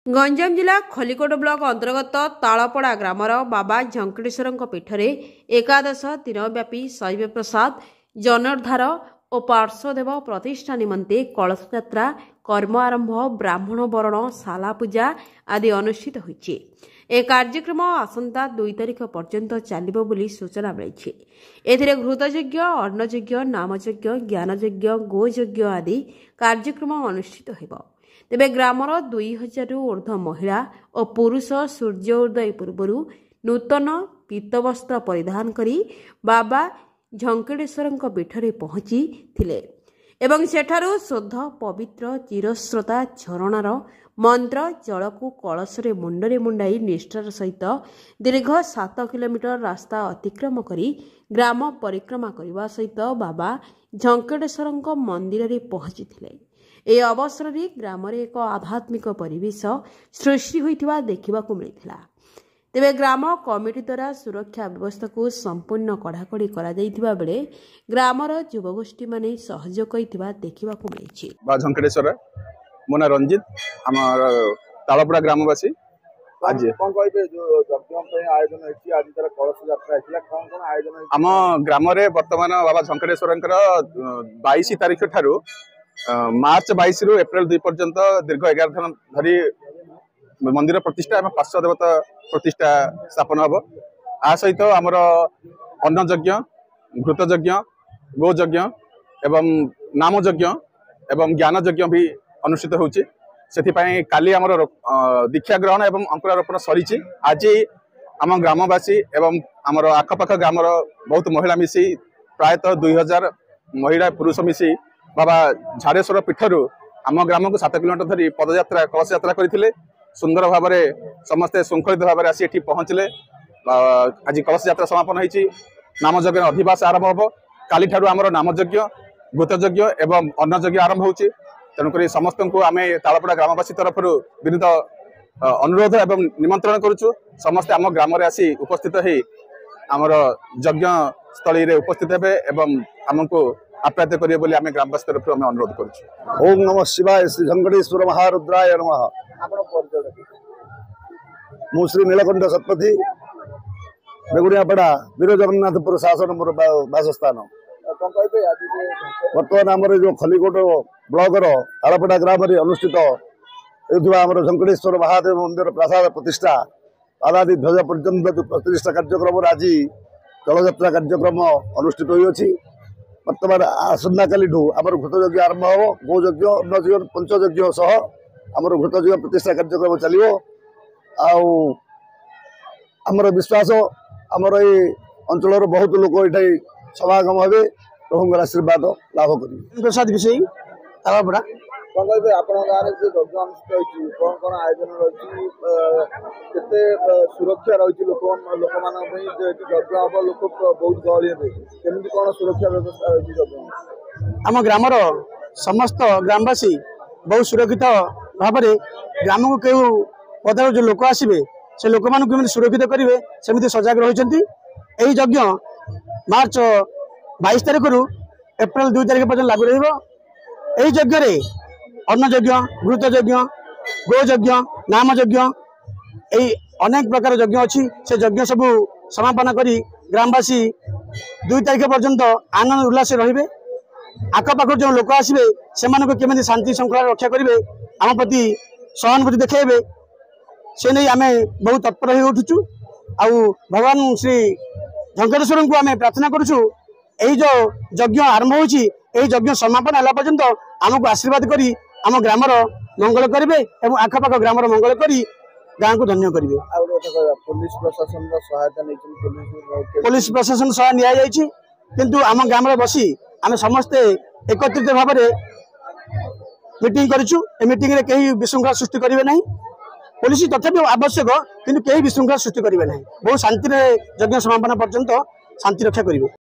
गंजाम जिला खलिकोट ब्लॉक अंतर्गत तालपड़ा ग्रामर बाबा झंकटेश्वर पीठरे एकादश दिनव्यापी शैव प्रसाद जनोद्धार और पार्श्वदेव प्रतिष्ठा निमंते कलश यात्रा कर्म आरंभ ब्राह्मण वरण शाला पूजा आदि अनुष्ठित होइछि। ए कार्यक्रम आसंता 2 तारिख पर्यंत चलिबो बोली सूचना मिली। एथिरे घृतयज्ञ अन्नयज्ञ नामयज्ञ ज्ञानयज्ञ गोयज्ञ आदि कार्यक्रम अनुष्ठित हेबो। तेबे ग्रामर 2000 ऊर्ध्व महिला और पुरुष सूर्योदय पूर्व नूतन पीतवस्त्र परिधान करी बाबा झंकटेश्वर पीठरे पहुंची थिले एवं सेठारु शुद्ध पवित्र चिरस्रोता झरणार मंत्र जल को कलशरे मुंडरे मुंडाई निष्ठार सहित दीर्घ 7 किलोमीटर रास्ता अतिक्रम करी ग्राम परिक्रमा करने सहित बाबा झंकटेश्वर मंदिर रे पहुंची थिले। ए अवसर रे ग्राम रे एक आध्यात्मिक परिवेश सृष्टि होइथिबा देखिबाकू मिलिथिला। तेबे ग्राम कमिटी द्वारा सुरक्षा व्यवस्था को संपूर्ण कड़ाकड़ी करा जाइथिबा बेले ग्रामर युवगोष्ठी माने सहयोग कइथिबा देखिबाकू मिलिछि। बा झंकटेश्वर मोना रंजित हमर तालपड़ा ग्रामवासी आज कोन कहबे जो जगदम पे आयोजन हेछि आज तर कलश यात्रा हेछि कोन कोन आयोजन हेछि हम ग्राम रे वर्तमान बाबा झंकटेश्वरंकर 22 तारिख ठारू मार्च 22 रु एप्रिल 2 पर्यंत दीर्घ 11 दिन धरी मंदिर प्रतिष्ठा एवं पार्श्व देवता प्रतिष्ठा स्थापन हम। आ सहित आमर अन्न यज्ञ घृत यज्ञ गो यज्ञ एवं नाम यज्ञ एवं ज्ञान यज्ञ भी अनुष्ठित होछि। सेथिपाई काली आमर दीक्षा ग्रहण एवं अंकुरारोपण सरी। आज आम ग्रामवासी एवं आमर आखपाख ग्रामर बहुत महिला मिसी प्रायतः 2000 महिला पुरुष मिसी बाबा झारेश्वर पीठरू आम ग्राम को 7 किलोमीटर धरी पदयात्रा कलश यात्रा करते सुंदर भाव में समस्ते श्रृंखलित भाव में आसी एठी पहुँचले। आज कलश यात्रा समापन होइछि। नामयज्ञ अधिवास आरंभ हम काली ठारू आमर नामयज्ञ घृतयज्ञ एवं अन्नयज्ञ आरंभ होछि। तेणुक समस्त को आम तालपड़ा ग्रामवासी तरफ विनीत अनुरोध एवं निमंत्रण करुचु समस्ते आम ग्राम आसी उपस्थित हो आमर यज्ञ स्थली रे उपस्थित हेबे एवं आमको आप्यायित करिए बोली आम ग्रामवासी तरफ आम अनुरोध करुचु। ओम नमः शिवाय श्री झंकटेश्वर महारुद्राय नमः। आपण परिचय मु श्री नीलकंठ शतपथी बेगुनियापड़ा वीर जगन्नाथपुर शासन मोर बासस्थान। बर्तमान आम जो खलिकोट ब्लॉक तालपड़ा ग्राम अनुष्ठित होता झंकटेश्वर महादेव मंदिर प्रसाद प्रतिष्ठा पादादि ध्वज पर्यंत जो प्रतिष्ठा कार्यक्रम आज जलयात्रा कार्यक्रम अनुष्ठित होती। बर्तमान आसंता काली आमर घृतयज्ञ आरंभ हम गोयज्ञ अन्न पंचयज्ञ सह आमर घृतयज्ञ प्रतिष्ठा कार्यक्रम चलो। आमर विश्वास आमर ये अंचल बहुत लोग ये समागम हे प्रभु आशीर्वाद लाभ कर प्रसाद विषय तालपड़ा आयोजन रही सुरक्षा रही लोक लोक बहुत गहली केमी कौन सुरक्षा व्यवस्था रही आम ग्रामर समस्त ग्रामवासी बहुत सुरक्षित भाव में ग्राम को क्यों पदार जो लोक आसवे से लोक मान सुरक्षित करेंगे सेमती सजग रही। यज्ञ मार्च 22 तारिख रु एप्रिल 2 तारिख पर्यटन लागू रही। अन्न यज्ञ घृत यज्ञ गो यज्ञ नाम यज्ञ यही अनेक प्रकार यज्ञ अच्छी से यज्ञ सब समापन करी ग्रामवासी 2 तारिख पर्यंत आनंद उल्लास रे आखपाख जो लोक आसवे से केमी शांति श्रृंखला रक्षा करेंगे आम प्रति सहानुभूति देखा से नहीं आम बहुत तत्पर हो उठुचु। भगवान श्री झंकटेश्वर को आम प्रार्थना करुचु यही जो यज्ञ आरंभ होछि यज्ञ समापन है पर्यंत आमको आशीर्वाद करी आम ग्रामर मंगल करेंगे और आखपाख ग्रामर मंगल करी गाँव को धन्य करेंगे। पुलिस प्रशासन सहायता पुलिस प्रशासन सहाय किंतु आम ग्राम बसी आम समस्ते एकत्रित भाव में मीटिंग करूँ। मीटिंग रे कहीं विशृंखला सृष्टि करेंगे नहीं। पुलिस तथापि आवश्यक किंतु कहीं विशृंखला सृष्टि करेंगे नहीं। बहुत शांति यज्ञ समापन पर्यंत शांति रक्षा करेंगे।